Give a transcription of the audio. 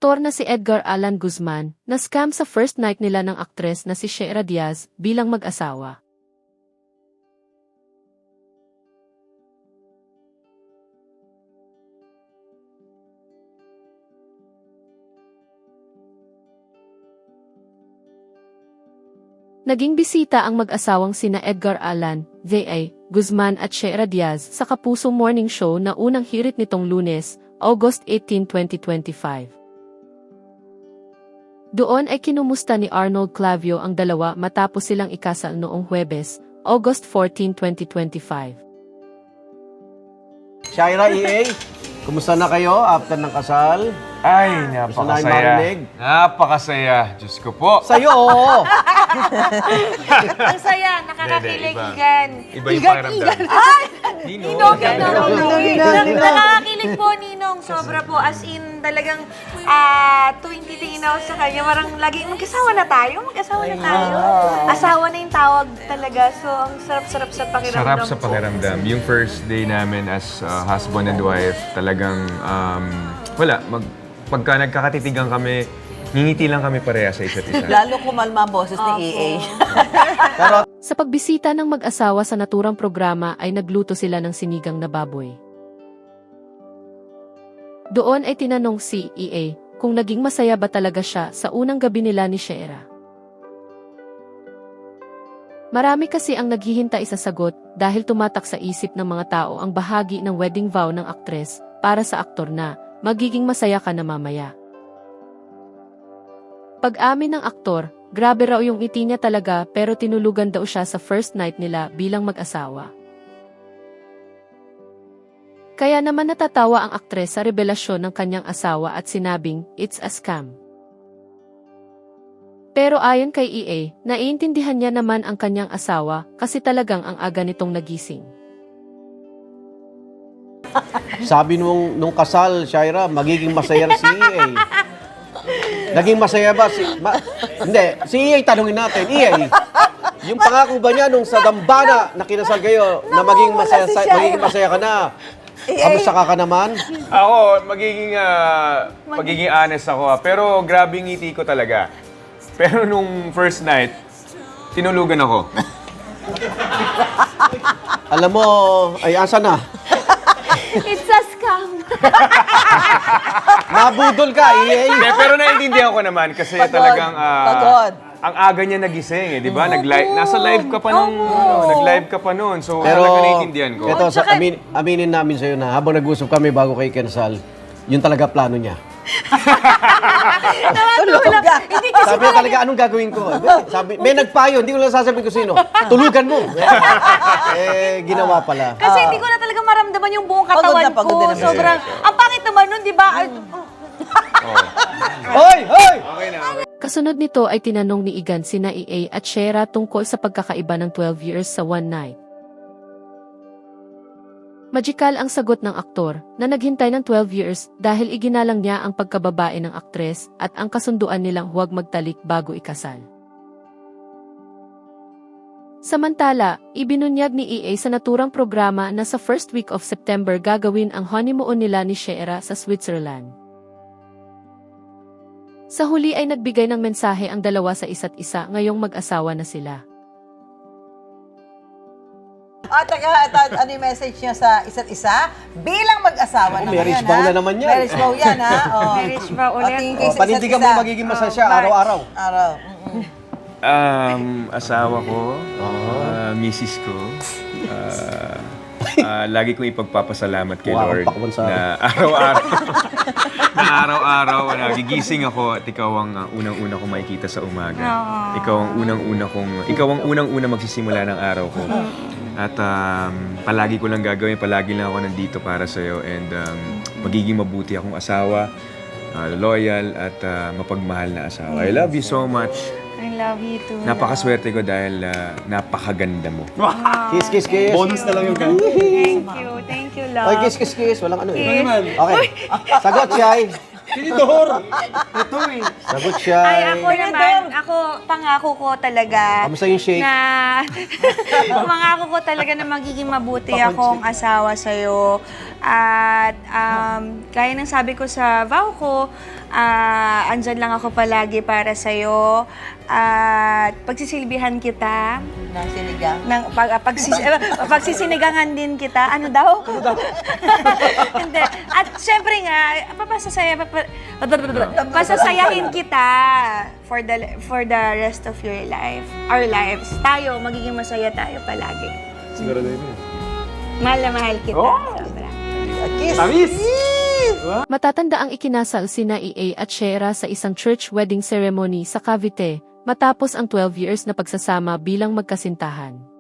aktor na si Edgar Allan Guzman, na-scam sa first night nila ng aktres na si Sheira Diaz bilang mag-asawa. Naging bisita ang mag-asawang sina Edgar Allan, V.A. Guzman at Sheira Diaz sa Kapuso Morning Show na unang hirit nitong Lunes, August 18, 2025. Doon ay kinumusta ni Arnold Clavio ang dalawa matapos silang ikasal noong Huwebes, August 14, 2025. Sheira, EA, kumusta na kayo after ng kasal? Ay, Gusto na napakasaya. marinig? Napakasaya. Diyos ko po. Sa'yo, oo. Ang saya, nakakakilig, Iba. Igan. Iba yung pakiramdam. Ninong, nakakakilig po, Ninong. Sobra po, as in, talagang tuwing titingin ako sa kanya, parang laging mag-asawa na tayo. Asawa na yung tawag talaga. So, ang sarap-sarap sa pakiramdam Sarap sa po. pakiramdam. Yung first day namin as husband and wife, talagang pagka nagkakatitigan kami, ngingiti lang kami pareha sa isa't isa. Lalo kumalma ang boses ni EA. Sa pagbisita ng mag-asawa sa naturang programa ay nagluto sila ng sinigang na baboy. Doon ay tinanong si EA kung naging masaya ba talaga siya sa unang gabi nila ni Sheira. Marami kasi ang naghihintay sa sagot dahil tumatak sa isip ng mga tao ang bahagi ng wedding vow ng aktres para sa aktor na magiging masaya ka na mamaya. Pag-amin ng aktor, grabe raw yung ngiti niya talaga pero tinulugan daw siya sa first night nila bilang mag-asawa. Kaya naman natatawa ang aktres sa revelasyon ng kanyang asawa at sinabing, "It's a scam." Pero ayon kay EA, naiintindihan niya naman ang kanyang asawa kasi talagang ang aga nitong nagising. Sabi nung kasal, Sheira, magiging masaya si EA. Naging masaya ba hindi, si EA tanungin natin. EA, yung pangako ba niya nung sa dambana na kinasal kayo na magiging masaya ka na? Kamusta ka naman? Ako, magiging honest ako. Pero grabe yung ngiti ko talaga. Pero nung first night, tinulugan ako. Alam mo, ay asa na? It's a scam. Nabudol ka, EA. Hindi, pero naiintindihan ko naman kasi Pagod. talagang Pagod. ang aga niya nagising, di ba? Nasa live ka pa nung nag-live ka pa noon. So talaga naiintindihan ko. Ito, aminin namin sa'yo na habang nag-usap kami bago kay Kensal, yun talaga plano niya. Tulugan. Hindi kasi Sabi niya talaga, anong gagawin ko? Sabi, may nagpayo, hindi ko lang sasabihin ko sino. Tulugan mo. Ginawa pala. Kasi hindi ko na talaga maramdaman yung buong katawan Pagod ko. na naman. Sobrang, ang pangit naman nun, di ba? Hoy! Hoy! Okay na. Kasunod nito ay tinanong ni Igan sina EA at Sheira tungkol sa pagkakaiba ng 12 years sa one night. Magical ang sagot ng aktor na naghintay ng 12 years dahil iginalang niya ang pagkababae ng aktres at ang kasunduan nilang huwag magtalik bago ikasal. Samantala, ibinunyag ni EA sa naturang programa na sa first week of September gagawin ang honeymoon nila ni Sheira sa Switzerland. Sa huli ay nagbigay ng mensahe ang dalawa sa isa't isa ngayong mag-asawa na sila. Teka, ano yung message niya sa isa't isa? Bilang mag-asawa na marriage ngayon, vow ha? na naman yan. Marriage vow yan, ha? Oh. Marriage vow ulit. O, tingin kayo sa isa't Panindigan isa. mo magiging masaya siya araw-araw. Araw. Asawa ko, misis ko, lagi kong ipagpapasalamat kay Wow, Lord pakwan sa na araw-araw, nagigising ako at ikaw ang unang-una kong makikita sa umaga. Ikaw ang unang-una magsisimula ng araw ko. At palagi ko lang gagawin, palagi lang ako nandito para sa'yo and magiging mabuti akong asawa, loyal at mapagmahal na asawa. I love you so much. I love you too. Napakaswerte ko dahil napakaganda mo. Kiss, kiss, kiss. Bonus na lang yung ganun. Thank you, love. Oy, kiss, kiss, kiss. Walang ano eh. naman. Okay. Sagot siya eh. Tinidor! Ito eh. Sagot siya Ay, eh. ako naman, pangako ko talaga Kamusta yung shake? na pangako ko talaga na magiging mabuti akong asawa sa'yo. At gaya ng sabi ko sa vow ko, andyan lang ako palagi para sa'yo. At pagsisilbihan kita, Nang sinigang. pagsisinigangan din kita. Ano daw? Hindi. At syempre nga, pasasayahin kita for the rest of your life. Our lives. Tayo, magiging masaya tayo palagi. Siguro din yun. Mahal na mahal kita. Sobra. Kiss! Tamis! Matatanda ang ikinasal sina EA at Shera sa isang church wedding ceremony sa Cavite, matapos ang 12 years na pagsasama bilang magkasintahan.